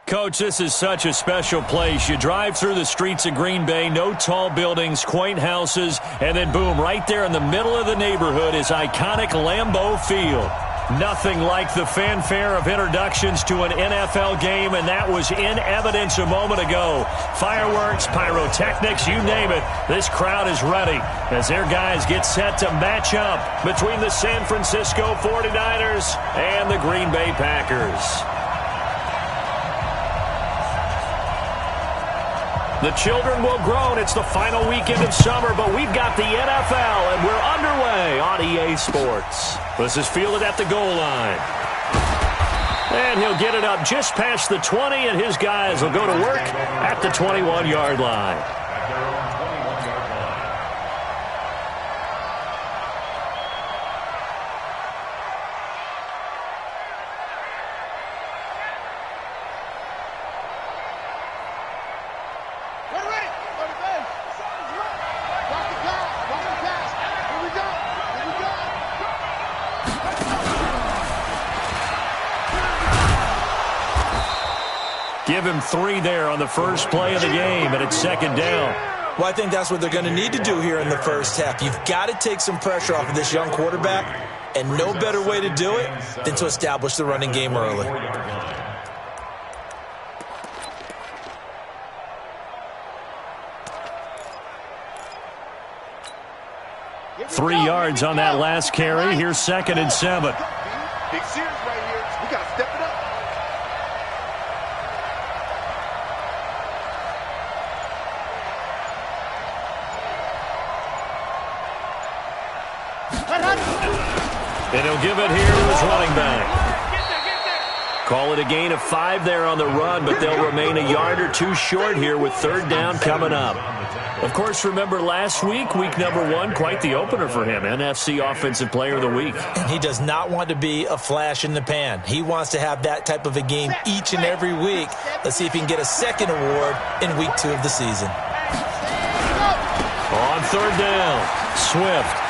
Coach, this is such a special place. You drive through the streets of Green Bay, no tall buildings, quaint houses, and then boom, right there in the middle of the neighborhood is iconic Lambeau Field. Nothing like the fanfare of introductions to an NFL game, and that was in evidence a moment ago. Fireworks, pyrotechnics, you name it, this crowd is ready as their guys get set to match up between the San Francisco 49ers and the Green Bay Packers. The children will groan. It's the final weekend of summer, but we've got the NFL, and we're underway on EA Sports. This is fielded at the goal line. And he'll get it up just past the 20, and his guys will go to work at the 21-yard line. Give him 3 there on the first play of the game, and it's second down. Well, I think that's what they're going to need to do here in the first half. You've got to take some pressure off of this young quarterback, and no better way to do it than to establish the running game early. 3 yards on that last carry. Here's 2nd and 7. Big series right here. We got to step it up. And he'll give it here to his running back. Call it a gain of 5 there on the run, but they'll remain a yard or 2 short here with 3rd down coming up. Of course, remember last week, week number 1, quite the opener for him, NFC Offensive Player of the Week. And he does not want to be a flash in the pan. He wants to have that type of a game each and every week. Let's see if he can get a second award in week 2 of the season. On 3rd down, Swift.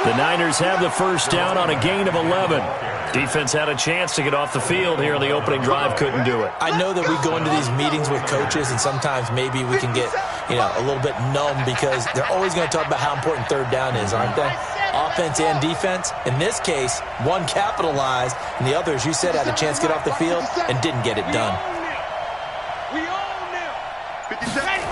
The Niners have the first down on a gain of 11. Defense had a chance to get off the field here on the opening drive, couldn't do it. I know that we go into these meetings with coaches, and sometimes maybe we can get, a little bit numb because they're always going to talk about how important 3rd down is, aren't they? Offense and defense. In this case, one capitalized, and the other, as you said, had a chance to get off the field and didn't get it done. We own them. 50 seconds.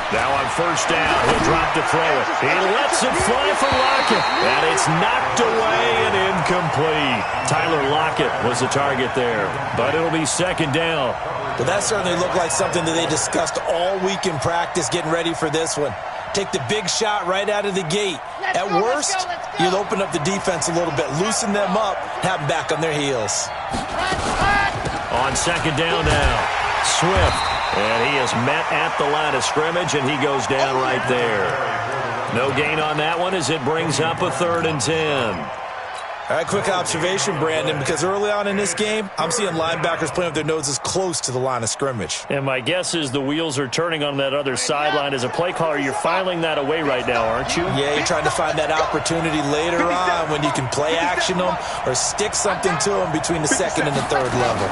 Now on first down, he'll drop to throw it. He lets it fly for Lockett, and it's knocked away and incomplete. Tyler Lockett was the target there, but it'll be 2nd down. Well, that certainly looked like something that they discussed all week in practice getting ready for this one. Take the big shot right out of the gate. At worst, you'll open up the defense a little bit, loosen them up, have them back on their heels. On 2nd down now, Swift. And he is met at the line of scrimmage, and he goes down right there. No gain on that one as it brings up a 3rd and 10. All right, quick observation, Brandon, because early on in this game, I'm seeing linebackers playing with their noses close to the line of scrimmage. And my guess is the wheels are turning on that other sideline. As a play caller, you're filing that away right now, aren't you? Yeah, you're trying to find that opportunity later on when you can play action them or stick something to them between the 2nd and the 3rd level.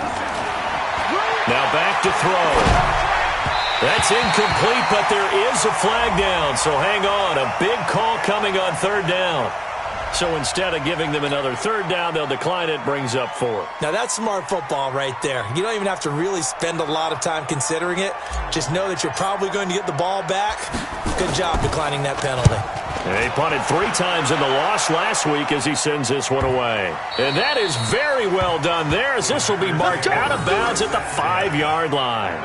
Now back to throw. That's incomplete, but there is a flag down, so hang on. A big call coming on 3rd down. So instead of giving them another 3rd down, they'll decline it, brings up 4. Now that's smart football right there. You don't even have to really spend a lot of time considering it. Just know that you're probably going to get the ball back. Good job declining that penalty. And he punted 3 times in the loss last week as he sends this one away. And that is very well done there as this will be marked out of bounds at the 5-yard line.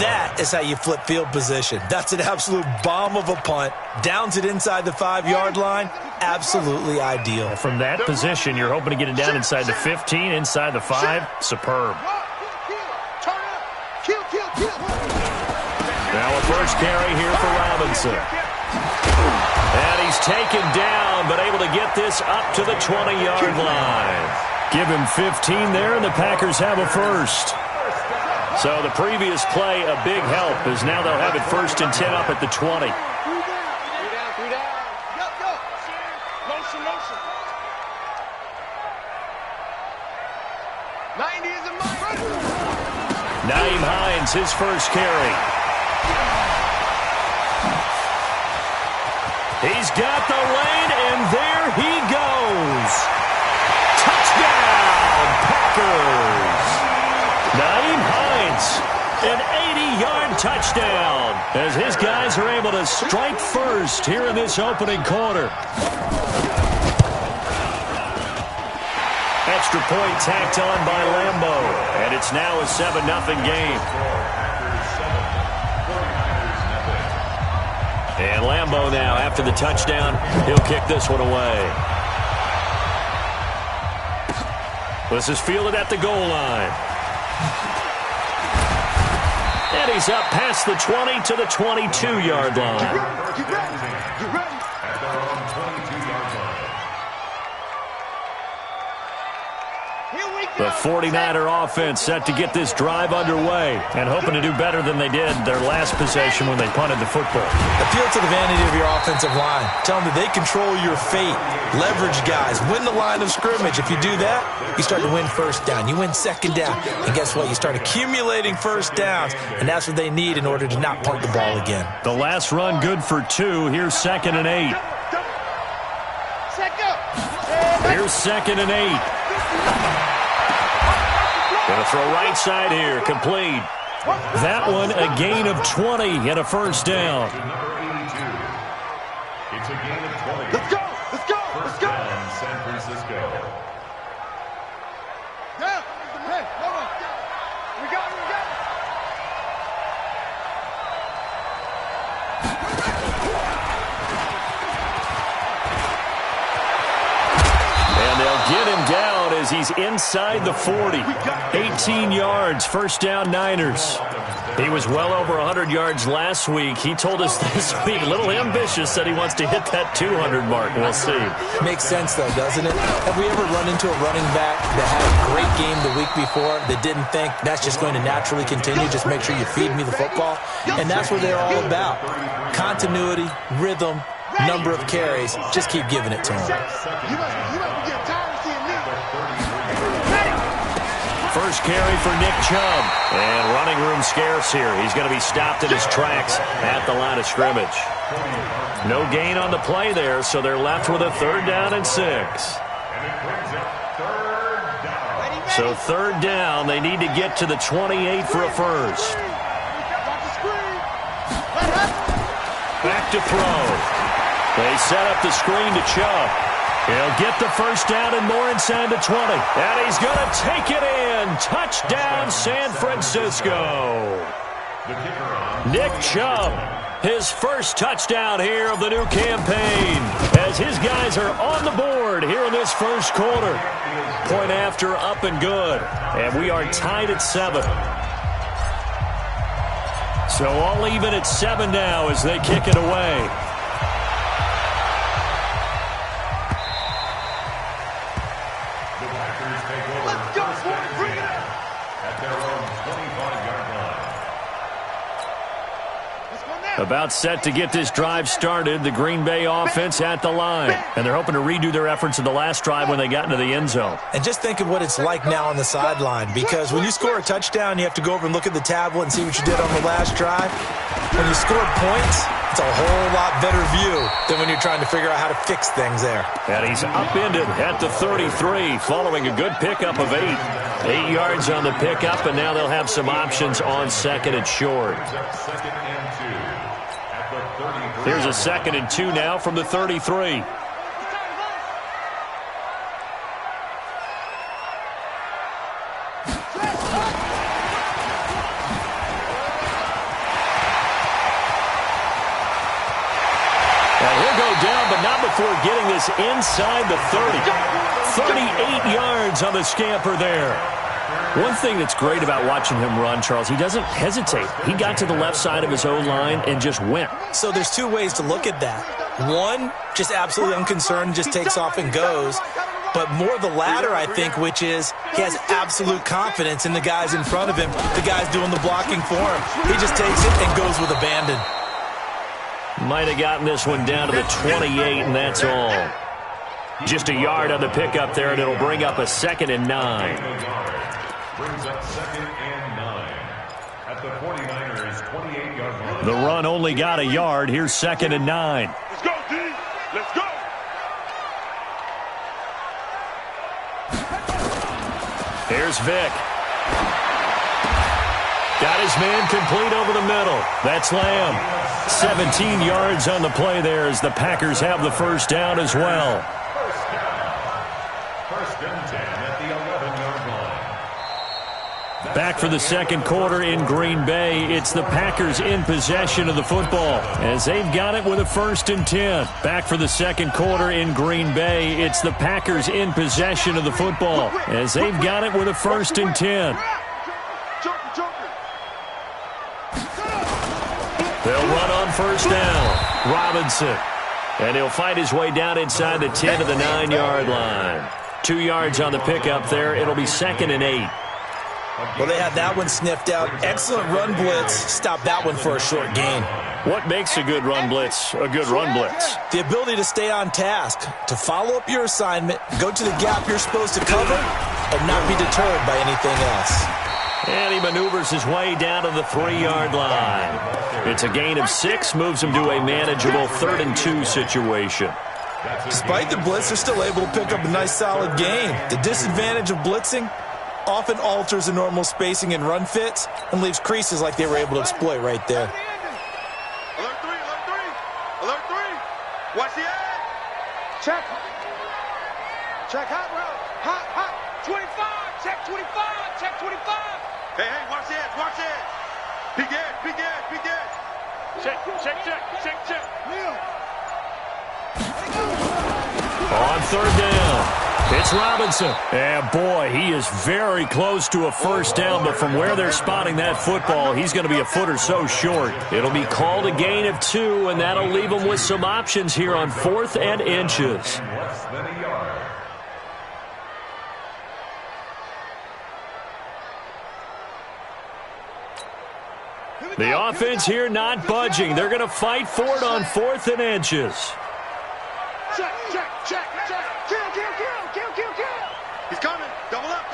That is how you flip field position. That's an absolute bomb of a punt. Downs it inside the 5-yard line. Absolutely ideal. From that position, you're hoping to get it down inside the 15, inside the 5. Superb. Now a first carry here for Robinson. And he's taken down, but able to get this up to the 20-yard line. Give him 15 there, and the Packers have a first. So the previous play, a big help, as now they'll have it 1st and 10 up at the 20. 90 is a mile. Nyheim Hines, his first carry. He's got the lane, and there he goes. Touchdown, Packers. Nyheim Hines, an 80-yard touchdown, as his guys are able to strike first here in this opening quarter. Extra point tacked on by Lambo, and it's now a 7-0 game. And Lambo now, after the touchdown, he'll kick this one away. This is fielded at the goal line. And he's up past the 20 to the 22-yard line. Get ready. At their own 22-yard line. The 49er offense set to get this drive underway and hoping to do better than they did their last possession when they punted the football. Appeal to the vanity of your offensive line. Tell them that they control your fate. Leverage guys. Win the line of scrimmage. If you do that, you start to win first down. You win second down. And guess what? You start accumulating first downs. And that's what they need in order to not punt the ball again. The last run good for 2. Here's 2nd and 8. Here's 2nd and 8. Going to throw right side here. Complete. That one a gain of 20 and a first down. It's a gain of 20. Let's go. First down, San Francisco. Yeah. Hey, hold on. We got it. And they'll get him down as he's inside the 40. 18 yards, first down Niners. He was well over 100 yards last week. He told us this week, a little ambitious, said he wants to hit that 200 mark. We'll see. Makes sense, though, doesn't it? Have we ever run into a running back that had a great game the week before that didn't think that's just going to naturally continue? Just make sure you feed me the football. And that's what they're all about. Continuity, rhythm, number of carries. Just keep giving it to him. You must be getting tired of seeing me. First carry for Nick Chubb. And running room scarce here. He's going to be stopped in his tracks at the line of scrimmage. No gain on the play there, so they're left with a 3rd down and 6. So 3rd down, they need to get to the 28 for a first. Back to throw. They set up the screen to Chubb. He'll get the first down and more inside the 20. And he's going to take it in. Touchdown, San Francisco. Nick Chubb, his first touchdown here of the new campaign, as his guys are on the board here in this first quarter. Point after, up and good. And we are tied at 7. So all even at 7 now as they kick it away. About set to get this drive started. The Green Bay offense at the line. And they're hoping to redo their efforts in the last drive when they got into the end zone. And just think of what it's like now on the sideline. Because when you score a touchdown, you have to go over and look at the tablet and see what you did on the last drive. When you score points, it's a whole lot better view than when you're trying to figure out how to fix things there. And he's upended at the 33 following a good pickup of 8. 8 yards on the pickup, and now they'll have some options on 2nd and short. Here's a 2nd and 2 now from the 33. Now he'll go down, but not before getting this inside the 30. 38 yards on the scamper there. One thing that's great about watching him run, Charles, he doesn't hesitate. He got to the left side of his O-line and just went. So there's 2 ways to look at that. One, just absolutely unconcerned, just takes off and goes. But more the latter, I think, which is he has absolute confidence in the guys in front of him, the guys doing the blocking for him. He just takes it and goes with abandon. Might have gotten this one down to the 28, and that's all. Just a yard on the pickup there, and it'll bring up a 2nd and 9. Brings up 2nd and 9. At the 49ers' 28-yard line. The run only got a yard. Here's 2nd and 9. Let's go, D. Let's go. Here's Vick. Got his man complete over the middle. That's Lamb. 17 yards on the play there as the Packers have the first down as well. First down. 1st and 10 at the 11-yard line. Back for the second quarter in Green Bay. It's the Packers in possession of the football as they've got it with a 1st and 10. Back for the second quarter in Green Bay. It's the Packers in possession of the football as they've got it with a 1st and 10. They'll run on first down. Robinson. And he'll fight his way down inside the 10 to the 9-yard line. 2 yards on the pickup there. It'll be 2nd and 8. Well, they had that one sniffed out. Excellent run blitz. Stop that one for a short gain. What makes a good run blitz a good run blitz? The ability to stay on task, to follow up your assignment, go to the gap you're supposed to cover, and not be deterred by anything else. And he maneuvers his way down to the 3-yard line. It's a gain of 6, moves him to a manageable 3rd and 2 situation. Despite the blitz, they're still able to pick up a nice solid gain. The disadvantage of blitzing often alters the normal spacing and run fits and leaves creases like they were able to exploit right there. Alert 3, alert 3. Alert 3. Watch the edge. Check. Check hot route. Hot. 25. Check 25. Check 25. Hey, watch the edge, watch the edge. Big edge. Check. Leo. On 3rd down, it's Robinson. And boy, he is very close to a first down, but from where they're spotting that football, he's going to be a foot or so short. It'll be called a gain of 2, and that'll leave him with some options here on 4th and inches. Less than a yard. The offense here not budging. They're going to fight for it on 4th and inches. Check. Kill. He's coming. Double up.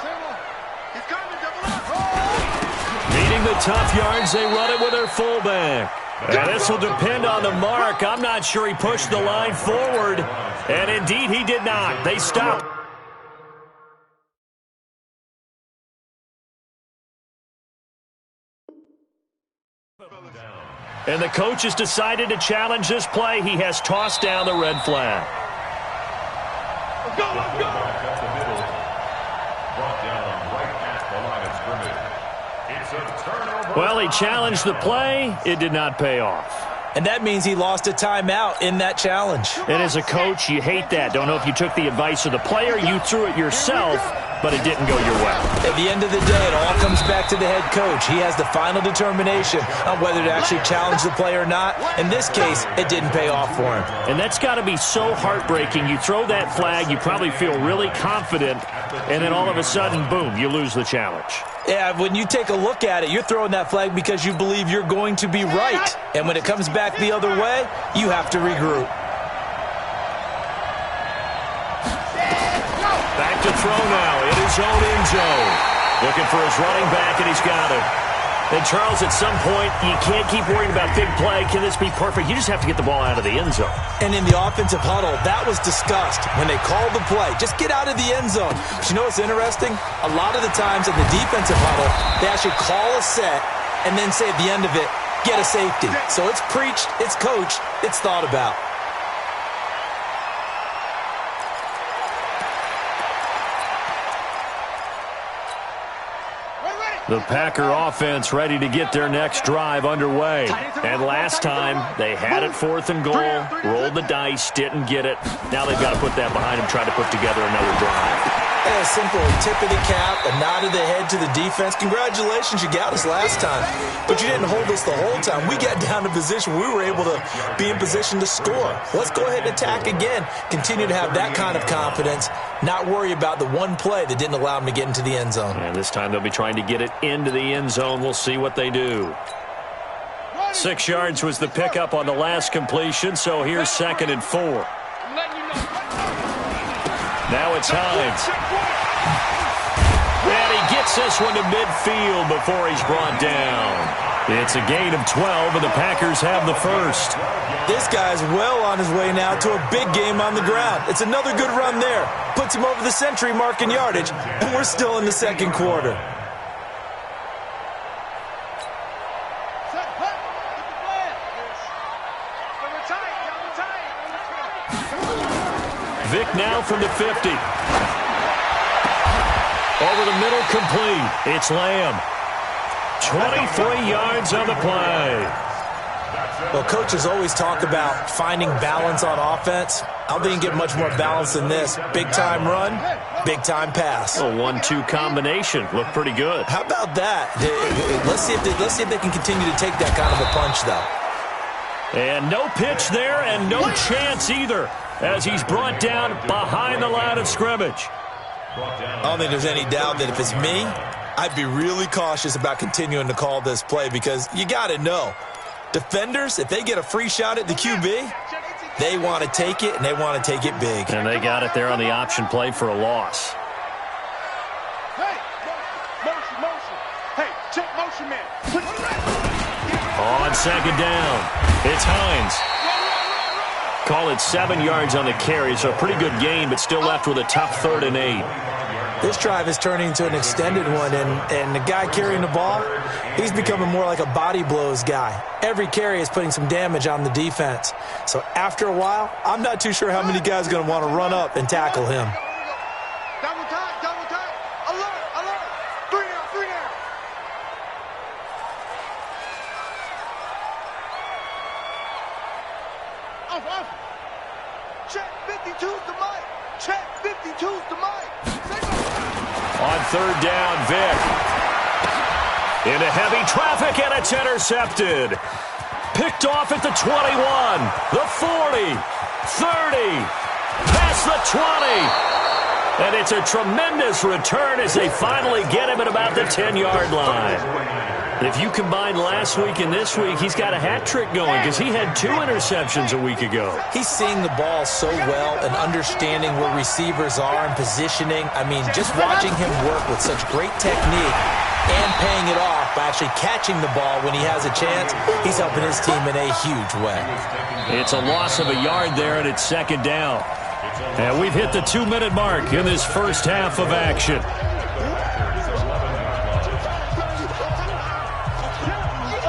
He's coming. Double up. Needing the tough yards, they run it with their fullback. And this will depend on the mark. I'm not sure he pushed the line forward. And indeed, he did not. They stopped. And the coach has decided to challenge this play. He has tossed down the red flag. Let's go. Back up the middle. Brought down right at the line of scrimmage. It's a turnover. Well, he challenged the play. It did not pay off. And that means he lost a timeout in that challenge. And as a coach, you hate that. Don't know if you took the advice of the player, you threw it yourself, but it didn't go your way. At the end of the day, it all comes back to the head coach. He has the final determination on whether to actually challenge the play or not. In this case, it didn't pay off for him. And that's got to be so heartbreaking. You throw that flag, you probably feel really confident, and then all of a sudden, boom, you lose the challenge. Yeah, when you take a look at it, you're throwing that flag because you believe you're going to be right. And when it comes back the other way, you have to regroup. Back to throw now in his own end zone. Looking for his running back, and he's got it. And, Charles, at some point, you can't keep worrying about big play. Can this be perfect? You just have to get the ball out of the end zone. And in the offensive huddle, that was discussed when they called the play. Just get out of the end zone. But you know what's interesting? A lot of the times in the defensive huddle, they actually call a set and then say at the end of it, get a safety. So it's preached, it's coached, it's thought about. The Packer offense ready to get their next drive underway. And last time, they had it 4th and goal, rolled the dice, didn't get it. Now they've got to put that behind them, try to put together another drive. A simple tip of the cap, a nod of the head to the defense. Congratulations, you got us last time. But you didn't hold us the whole time. We got down to position. We were able to be in position to score. Let's go ahead and attack again. Continue to have that kind of confidence. Not worry about the one play that didn't allow them to get into the end zone. And this time they'll be trying to get it into the end zone. We'll see what they do. 6 yards was the pickup on the last completion, so here's 2nd and 4. Now it's Hines. And he gets this one to midfield before he's brought down. It's a gain of 12, and the Packers have the first. This guy's well on his way now to a big game on the ground. It's another good run there. Puts him over the century mark in yardage, and we're still in the second quarter. Vic now from the 50. Over the middle, complete. It's Lamb. 23 yards on the play. Well, coaches always talk about finding balance on offense. I don't think you can get much more balance than this. Big-time run, big-time pass. A 1-2 combination. Looked pretty good. How about that? Let's see if they can continue to take that kind of a punch, though. And no pitch there and no chance either as he's brought down behind the line of scrimmage. I don't think there's any doubt that if it's me, I'd be really cautious about continuing to call this play because you got to know. Defenders, if they get a free shot at the QB, they want to take it, and they want to take it big. And they got it there on the option play for a loss. Hey, motion. Hey, check motion, man. On second down, it's Hines. Call it 7 yards on the carry, so a pretty good gain, but still left with a tough 3rd and 8. This drive is turning into an extended one, and the guy carrying the ball, he's becoming more like a body blows guy. Every carry is putting some damage on the defense. So after a while, I'm not too sure how many guys are going to want to run up and tackle him. Double time. Alert. 3 down. Off. Check 52's the mic. Check 52's the mic. On 3rd down, Vic. Into heavy traffic, and it's intercepted. Picked off at the 21, the 40, 30, past the 20. And it's a tremendous return as they finally get him at about the 10-yard line. If you combine last week and this week, he's got a hat trick going because he had 2 interceptions a week ago. He's seeing the ball so well and understanding where receivers are and positioning. I mean, just watching him work with such great technique and paying it off by actually catching the ball when he has a chance, he's helping his team in a huge way. It's a loss of a yard there, and it's 2nd down. And we've hit the 2-minute mark in this first half of action.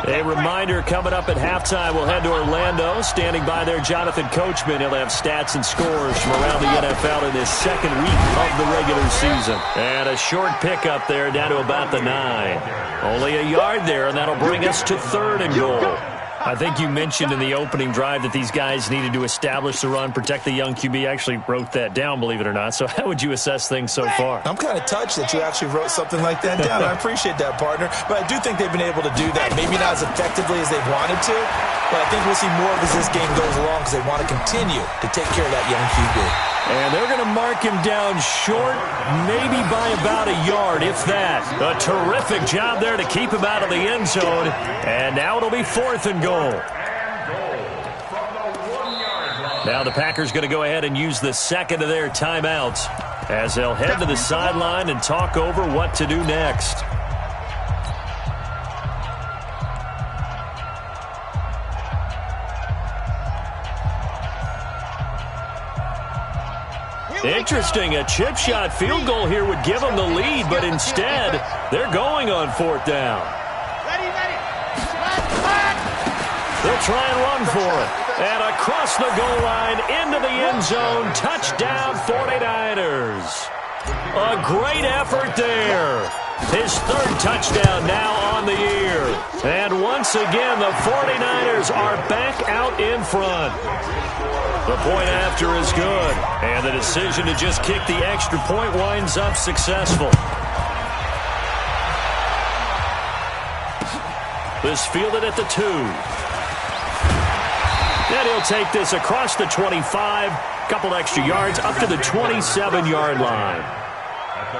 A reminder, coming up at halftime, we'll head to Orlando. Standing by there, Jonathan Coachman. He'll have stats and scores from around the NFL in his 2nd week of the regular season. And a short pickup there down to about the 9. Only a yard there, and that'll bring us to 3rd and goal. I think you mentioned in the opening drive that these guys needed to establish the run, protect the young QB. I actually wrote that down, believe it or not. So how would you assess things so far? I'm kind of touched that you actually wrote something like that down. I appreciate that, partner. But I do think they've been able to do that. Maybe not as effectively as they wanted to, but I think we'll see more of as this game goes along because they want to continue to take care of that young QB. And they're going to mark him down short, maybe by about a yard, if that. A terrific job there to keep him out of the end zone. And now it'll be 4th and goal. Now the Packers going to go ahead and use the 2nd of their timeouts as they'll head to the sideline and talk over what to do next. Interesting, a chip shot field goal here would give them the lead, but instead, they're going on 4th down. They'll try and run for it. And across the goal line, into the end zone, touchdown 49ers. A great effort there. His 3rd touchdown now on the year. And once again, the 49ers are back out in front. The point after is good, and the decision to just kick the extra point winds up successful. This fielded at the 2. And he'll take this across the 25, couple extra yards, up to the 27-yard line.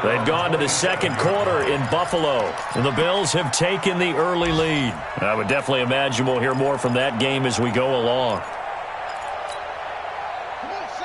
They've gone to the 2nd quarter in Buffalo, and the Bills have taken the early lead. I would definitely imagine we'll hear more from that game as we go along.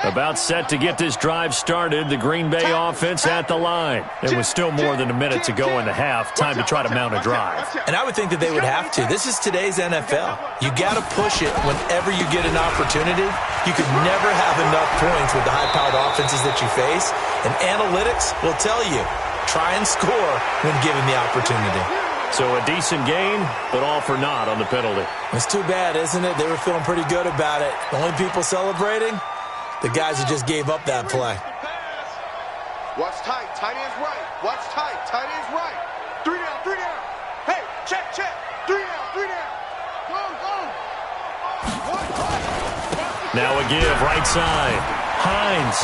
About set to get this drive started. The Green Bay offense at the line. It was still more than a minute to go in the half. Time to try to mount a drive. And I would think that they would have to. This is today's NFL. You got to push it whenever you get an opportunity. You could never have enough points with the high-powered offenses that you face. And analytics will tell you, try and score when given the opportunity. So a decent gain, but all for naught on the penalty. It's too bad, isn't it? They were feeling pretty good about it. The only people celebrating, the guys who just gave up that play. Watch tight. Tight end's right. Watch tight. Tight end's right. 3 down. 3 down. Hey, check. 3 down. 3 down. Go. Now a give right side. Hines.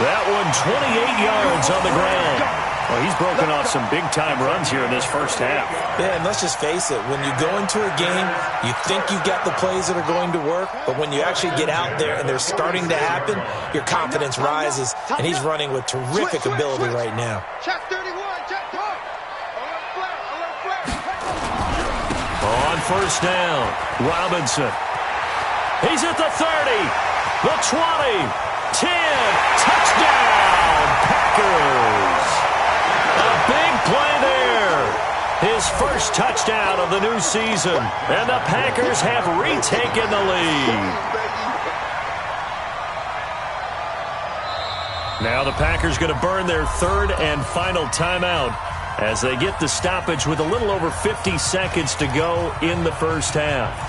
That one 28 yards on the ground. Well, he's broken off some big-time runs here in this first half. Yeah, and let's just face it. When you go into a game, you think you've got the plays that are going to work, but when you actually get out there and they're starting to happen, your confidence rises, and he's running with terrific ability right now. Check 31. Check 1. Alert flag. On first down, Robinson. He's at the 30, the 20. 10, touchdown, Packers. A big play there. His first touchdown of the new season. And the Packers have retaken the lead. Now the Packers going to burn their third and final timeout as they get the stoppage with a little over 50 seconds to go in the first half.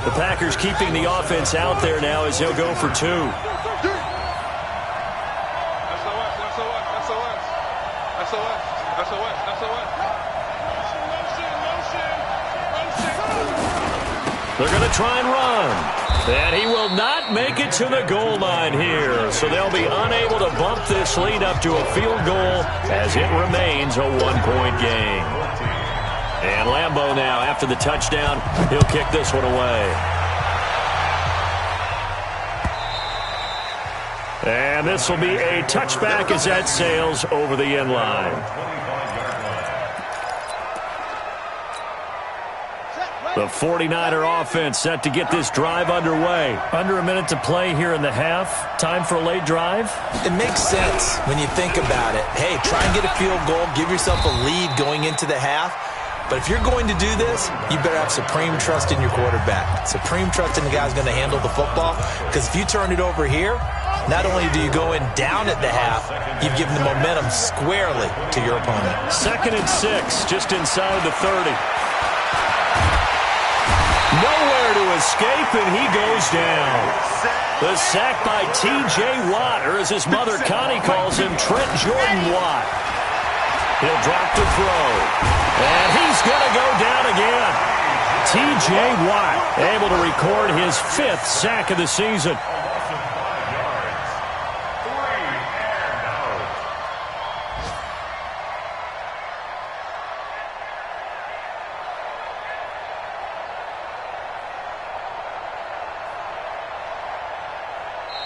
The Packers keeping the offense out there now as he'll go for 2. SOS. They're going to try and run. And he will not make it to the goal line here. So they'll be unable to bump this lead up to a field goal as it remains a 1-point game. And Lambeau now, after the touchdown, he'll kick this one away. And this will be a touchback as that sails over the end line. The 49er offense set to get this drive underway. Under a minute to play here in the half. Time for a late drive. It makes sense when you think about it. Hey, try and get a field goal. Give yourself a lead going into the half. But if you're going to do this, you better have supreme trust in your quarterback. Supreme trust in the guy who's going to handle the football. Because if you turn it over here, not only do you go in down at the half, you've given the momentum squarely to your opponent. 2nd and 6, just inside the 30. Nowhere to escape, and he goes down. The sack by T.J. Watt, or as his mother Connie calls him, Trent Jordan Watt. He'll drop to throw. And he's going to go down again. T.J. Watt able to record his 5th sack of the season.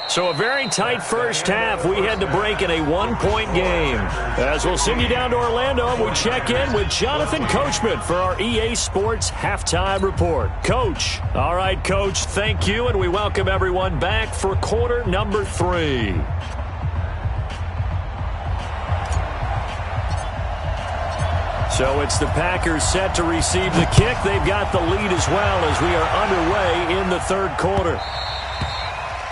So a very tight first half. We had to break in a 1-point game. As we'll send you down to Orlando, and we check in with Jonathan Coachman for our EA Sports Halftime Report. Coach. All right, Coach, thank you, and we welcome everyone back for quarter number 3. So it's the Packers set to receive the kick. They've got the lead as well as we are underway in the third quarter.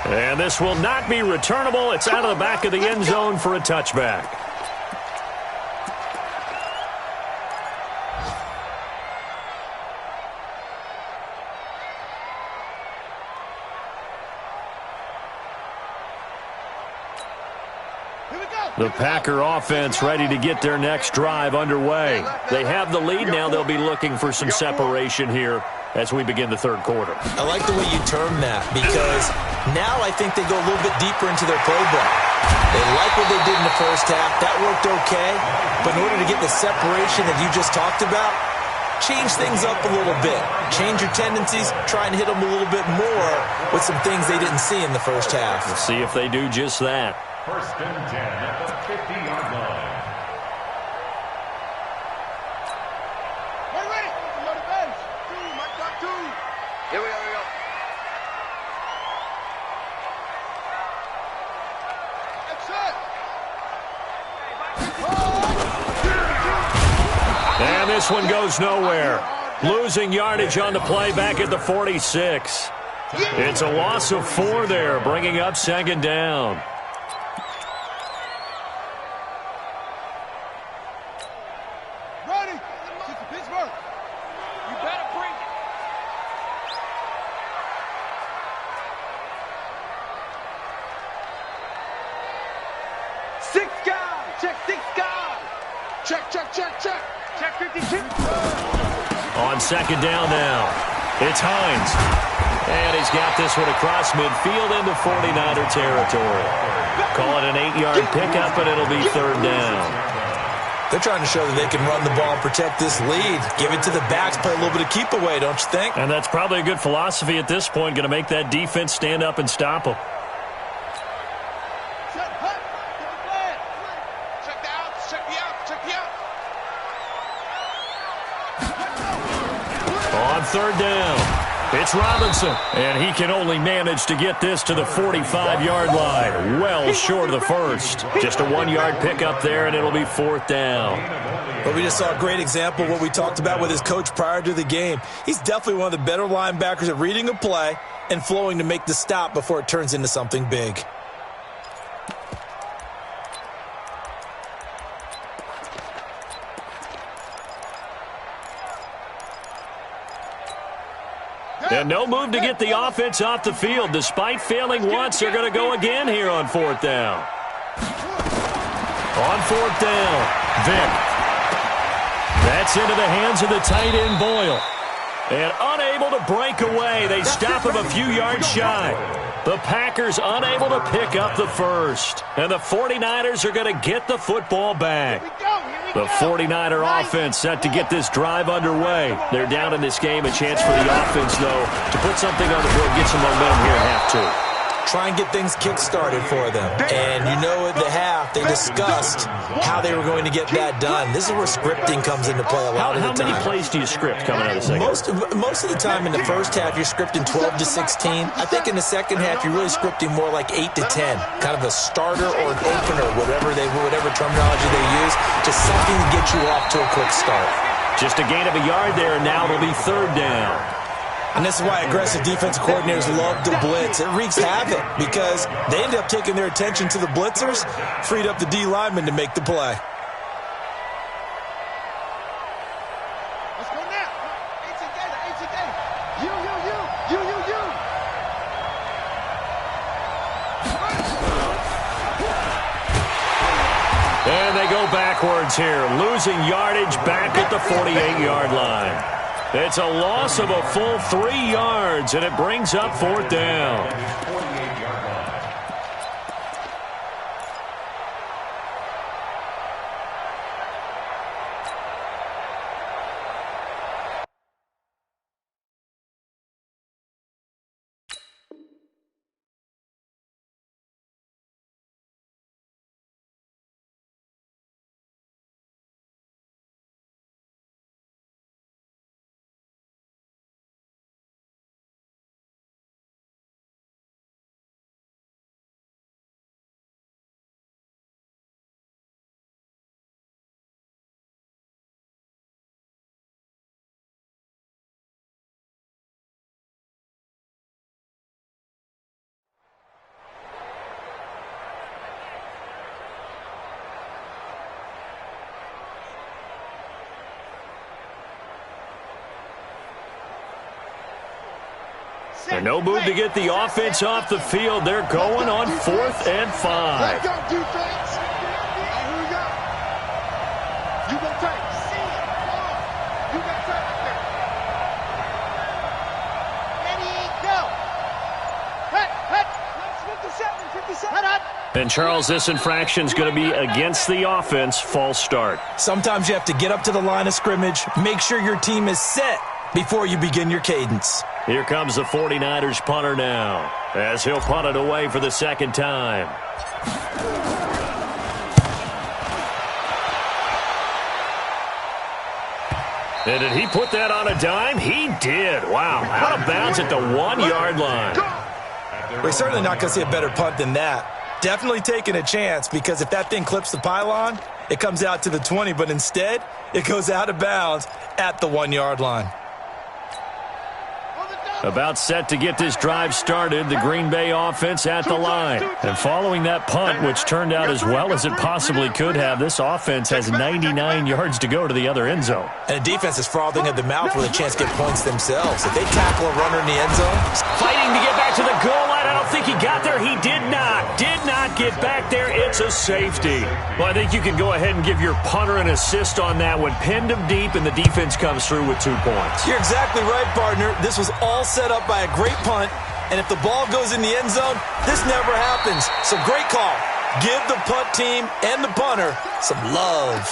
And this will not be returnable. It's out of the back of the end zone for a touchback. The Packer offense ready to get their next drive underway. They have the lead now. They'll be looking for some separation here as we begin the third quarter. I like the way you term that because now I think they go a little bit deeper into their playbook. They like what they did in the first half. That worked okay. But in order to get the separation that you just talked about, change things up a little bit. Change your tendencies, try and hit them a little bit more with some things they didn't see in the first half. We'll see if they do just that. First and 10 at the 50-yard line. Here we go, here we go. And this one goes nowhere. Losing yardage on the play back at the 46. It's a loss of 4 there, bringing up second down. Ready? Pittsburgh. You better bring it. Six guys. Check 6 guys. Check, check, check, check. Check 56. On second down now, it's Hines. And he's got this one across midfield into 49er territory. Call it an 8-yard pickup, and it'll be third down. They're trying to show that they can run the ball and protect this lead. Give it to the backs, play a little bit of keep away, don't you think? And that's probably a good philosophy at this point, going to make that defense stand up and stop them. Check the outs, check the outs, check the outs. On third down, it's Robinson, and he can only manage to get this to the 45-yard line, well short of the first. Just a 1-yard pickup there, and it'll be fourth down. But we just saw a great example of what we talked about with his coach prior to the game. He's definitely one of the better linebackers at reading a play and flowing to make the stop before it turns into something big. And no move to get the offense off the field. Despite failing once, they're going to go again here on fourth down. On fourth down, Vick. That's into the hands of the tight end, Boyle. And unable to break away. They stop him a few yards shy. The Packers unable to pick up the first. And the 49ers are going to get the football back. The 49er offense set to get this drive underway. They're down in this game. A chance for the offense, though, to put something on the board, get some momentum here at half two. Try and get things kick-started for them. And you know at the half, they discussed how they were going to get that done. This is where scripting comes into play a lot of the time. How many plays do you script coming out of the second? Most of the time in the first half, you're scripting 12 to 16. I think in the second half, you're really scripting more like 8 to 10. Kind of a starter or an opener, whatever terminology they use. Just something to get you off to a quick start. Just a gain of a yard there, and now it'll be third down. And this is why aggressive defensive coordinators love to blitz. It wreaks havoc because they end up taking their attention to the blitzers, freed up the D lineman to make the play. Let's go now. Eight together. You. And they go backwards here, losing yardage back at the 48-yard line. It's a loss of a full 3 yards, and it brings up fourth down. And no move to get the offense off the field. They're going on 4th and 5. Let's go, defense. Here we go. You go take. You got take up there. Ready, go. Hut. 57. And, Charles, this infraction is going to be against the offense, false start. Sometimes you have to get up to the line of scrimmage, make sure your team is set before you begin your cadence. Here comes the 49ers punter now, as he'll punt it away for the second time. And did he put that on a dime? He did. Wow. Out of bounds at the 1-yard line. We're certainly not going to see a better punt than that. Definitely taking a chance, because if that thing clips the pylon, it comes out to the 20, but instead it goes out of bounds at the 1-yard line. About set to get this drive started, the Green Bay offense at the line. And following that punt, which turned out as well as it possibly could have, this offense has 99 yards to go to the other end zone. And the defense is frothing at the mouth with a chance to get points themselves. If they tackle a runner in the end zone. Fighting to get back to the goal line. I don't think he got there. He did not. Did not get back there. It's a safety. Well, I think you can go ahead and give your punter an assist on that one. Pinned him deep, and the defense comes through with 2 points. You're exactly right, partner. This was all set up by a great punt, and if the ball goes in the end zone, this never happens. So great call. Give the punt team and the punter some love.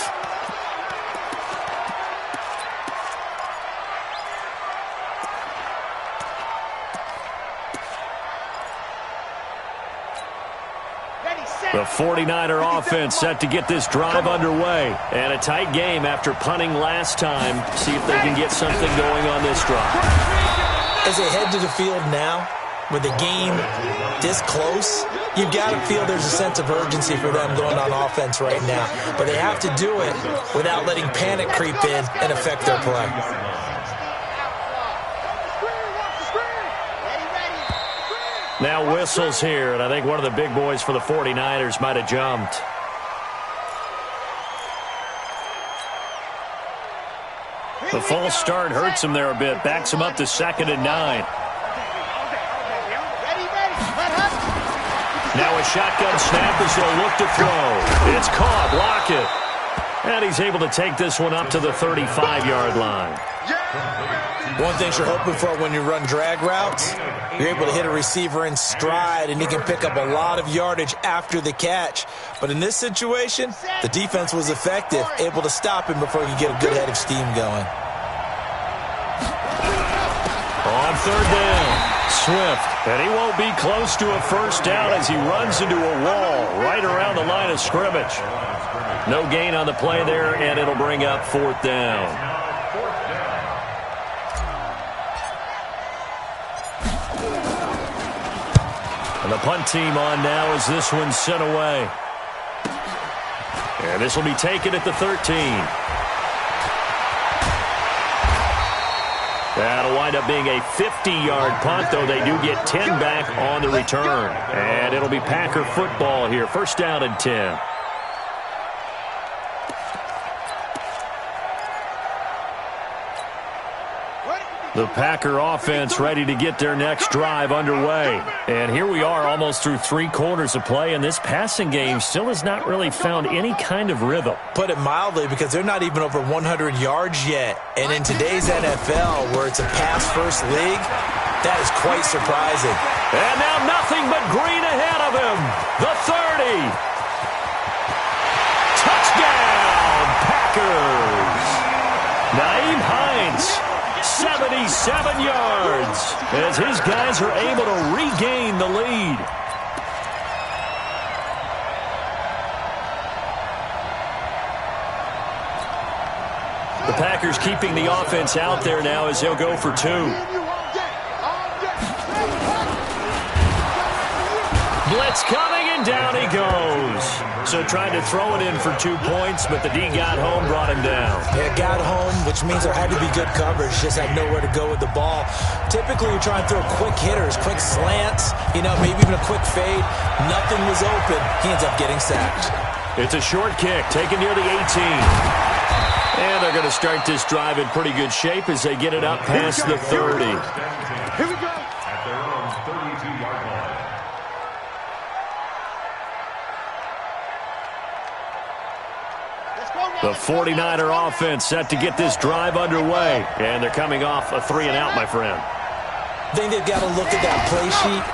The 49er offense set to get this drive underway. And a tight game after punting last time. See if they can get something going on this drive. As they head to the field now, with the game this close, you've got to feel there's a sense of urgency for them going on offense right now. But they have to do it without letting panic creep in and affect their play. Now whistles here, and I think one of the big boys for the 49ers might have jumped. The false start hurts him there a bit. Backs him up to 2nd and 9. Now a shotgun snap as they'll look to throw. It's caught. Lockett. And he's able to take this one up to the 35-yard line. One thing you're hoping for when you run drag routes, you're able to hit a receiver in stride, and he can pick up a lot of yardage after the catch. But in this situation, the defense was effective, able to stop him before he could get a good head of steam going. On 3rd down, Swift. And he won't be close to a first down as he runs into a wall right around the line of scrimmage. No gain on the play there, and it'll bring up 4th down. And the punt team on now as this one's sent away. And this will be taken at the 13. That'll wind up being a 50-yard punt, though they do get 10 back on the return. And it'll be Packer football here. 1st down and 10. The Packer offense ready to get their next drive underway. And here we are almost through 3 quarters of play, and this passing game still has not really found any kind of rhythm. Put it mildly, because they're not even over 100 yards yet. And in today's NFL, where it's a pass-first league, that is quite surprising. And now nothing but green ahead of him. The 30. Touchdown, Packers. Nyheim Hines. 77 yards as his guys are able to regain the lead. The Packers keeping the offense out there now as they'll go for 2. Blitz coming, and down he goes. So tried to throw it in for 2 points, but the D got home, brought him down. Yeah, got home, which means there had to be good coverage. Just had nowhere to go with the ball. Typically, you're trying to throw quick hitters, quick slants, maybe even a quick fade. Nothing was open. He ends up getting sacked. It's a short kick, taken near the 18. And they're going to start this drive in pretty good shape as they get it up past the 30. Here we go. At their own 32-yard line. The 49er offense set to get this drive underway. And they're coming off a 3-and-out, my friend. I think they've got to look at that play sheet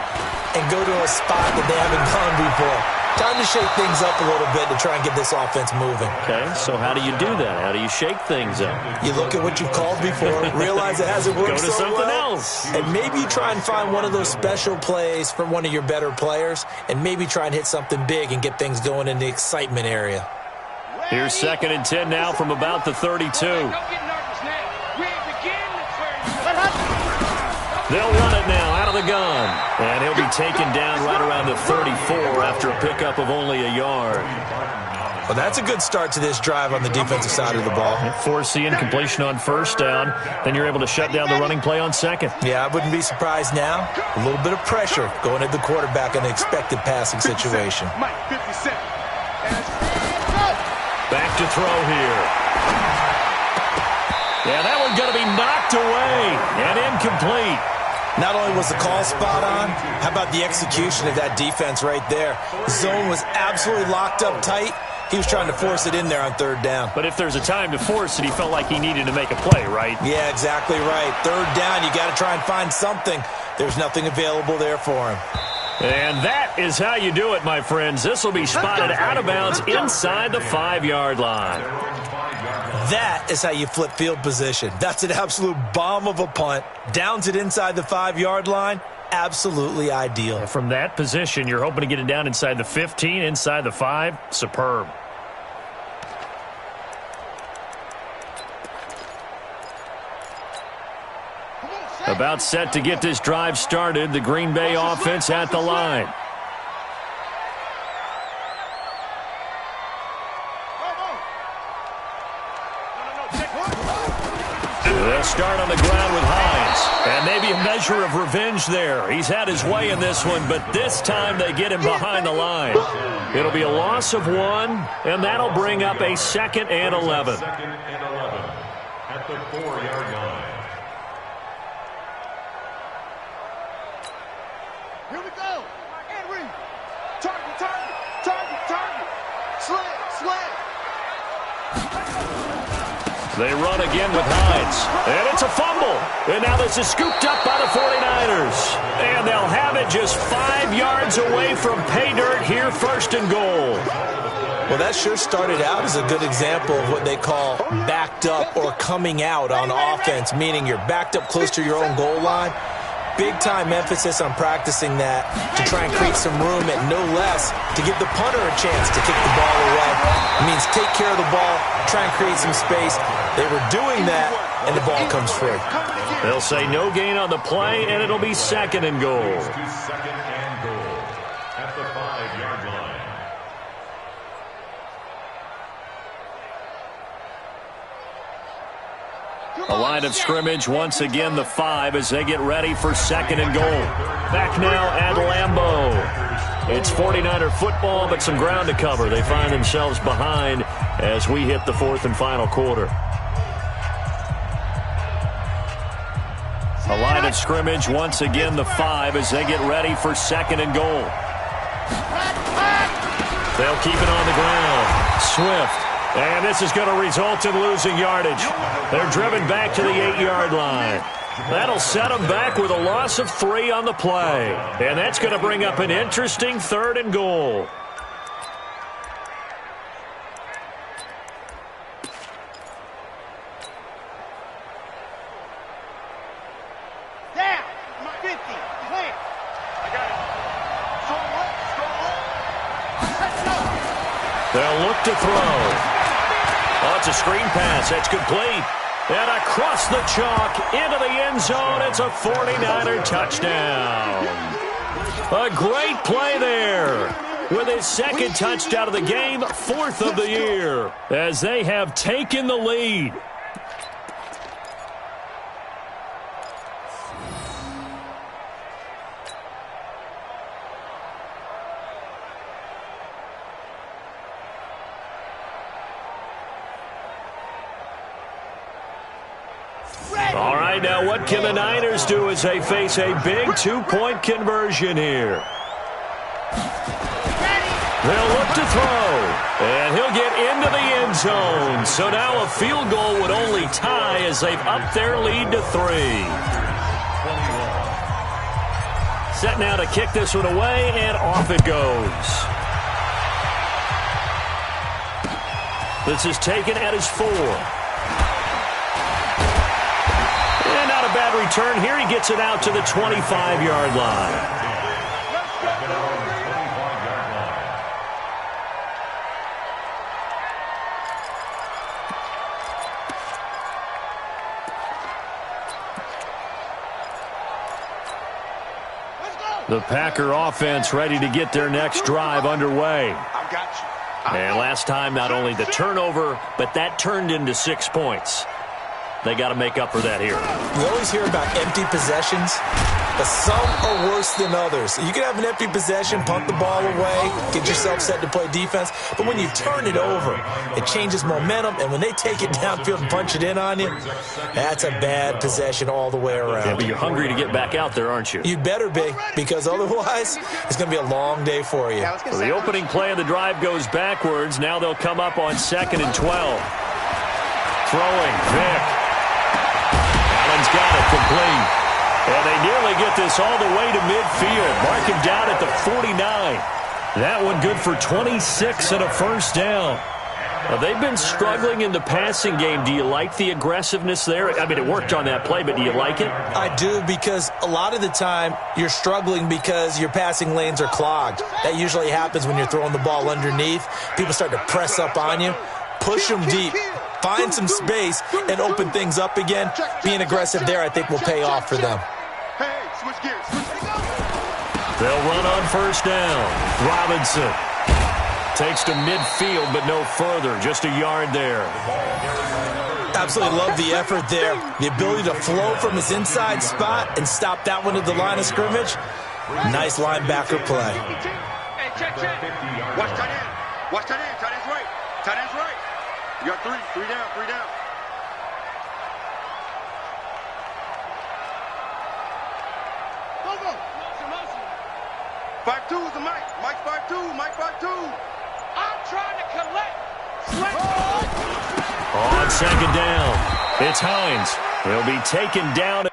and go to a spot that they haven't gone before. Time to shake things up a little bit to try and get this offense moving. Okay, so how do you do that? How do you shake things up? You look at what you've called before, realize it hasn't worked so so something well, else. and maybe you try and find one of those special plays from one of your better players, and maybe try and hit something big and get things going in the excitement area. Here's 2nd and 10 now from about the 32. They'll run it now out of the gun. And he'll be taken down right around the 34 after a pickup of only a yard. Well, that's a good start to this drive on the defensive side of the ball. Force the incompletion on 1st down. Then you're able to shut down the running play on 2nd. Yeah, I wouldn't be surprised now. A little bit of pressure going at the quarterback in an expected passing situation. Back to throw here. Yeah, that one's going to be knocked away and incomplete. Not only was the call spot on, how about the execution of that defense right there? The zone was absolutely locked up tight. He was trying to force it in there on 3rd down. But if there's a time to force it, he felt like he needed to make a play, right? Yeah, exactly right. 3rd down, you got to try and find something. There's nothing available there for him. And that is how you do it, my friends. This will be spotted out of bounds inside the 5-yard line. That is how you flip field position. That's an absolute bomb of a punt. Downs it inside the 5-yard line. Absolutely ideal. From that position, you're hoping to get it down inside the 15, inside the 5. Superb. About set to get this drive started. The Green Bay offense at the line. They'll start on the ground with Hines. And maybe a measure of revenge there. He's had his way in this one, but this time they get him behind the line. It'll be a loss of 1, and that'll bring up a 2nd and 11. 2nd and 11 at the 4-yard line. Here we go. And read. Target, target, target, target. Slant, slant. They run again with Hines. And it's a fumble. And now this is scooped up by the 49ers. And they'll have it just 5 yards away from pay dirt here, 1st and goal. Well, that sure started out as a good example of what they call backed up or coming out on offense, meaning you're backed up close to your own goal line. Big-time emphasis on practicing that to try and create some room at no less to give the punter a chance to kick the ball away. It means take care of the ball, try and create some space. They were doing that, and the ball comes free. They'll say no gain on the play, and it'll be 2nd and goal. 2nd and goal at the 5-yard line. A line of scrimmage once again, the 5, as they get ready for 2nd and goal. Back now at Lambeau. It's 49er football, but some ground to cover. They find themselves behind as we hit the 4th and final quarter. A line of scrimmage once again, the 5, as they get ready for 2nd and goal. They'll keep it on the ground. Swift. And this is going to result in losing yardage. They're driven back to the 8-yard line. That'll set them back with a loss of 3 on the play. And that's going to bring up an interesting 3rd and goal. Down. 50. Clear. I got it. They'll look to throw. Oh, it's a screen pass. That's complete. And across the chalk into the end zone. It's a 49er touchdown. A great play there. With his 2nd touchdown of the game, 4th of the year, as they have taken the lead. All right, now what can the Niners do as they face a big 2-point conversion here? They'll look to throw, and he'll get into the end zone. So now a field goal would only tie as they've upped their lead to 3. Set now to kick this one away, and off it goes. This is taken at his 4. And not a bad return here. He gets it out to the 25-yard line. The Packer offense ready to get their next drive underway. I got you. And last time, not only the turnover, but that turned into 6 points. They got to make up for that here. We always hear about empty possessions, but some are worse than others. You can have an empty possession, punt the ball away, get yourself set to play defense, but when you turn it over, it changes momentum, and when they take it downfield and punch it in on you, that's a bad possession all the way around. Yeah, but you're hungry to get back out there, aren't you? You'd better be, because otherwise, it's going to be a long day for you. So the opening play of the drive goes backwards. Now they'll come up on 2nd and 12. Throwing, Vick. Allen's got it complete. And they nearly get this all the way to midfield. Mark him down at the 49. That one good for 26 and a first down. They've been struggling in the passing game. Do you like the aggressiveness there? I mean, it worked on that play, but do you like it? I do, because a lot of the time you're struggling because your passing lanes are clogged. That usually happens when you're throwing the ball underneath. People start to press up on you. Push them deep. Find some space and open things up again. Being aggressive there, I think, will pay off for them. Hey, switch gears. They'll run on first down. Robinson takes to midfield, but no further. Just a yard there. Absolutely love the effort there. The ability to flow from his inside spot and stop that one at the line of scrimmage. Nice linebacker play. Hey, check. Watch tight end. Watch tight end. Tight end's right. Tight end's right. You got 3 down. 5-2 is the Mike. Mike's 5-2. Mike 5-2. I'm trying to collect. On 2nd down, it's Hines. He'll be taken down.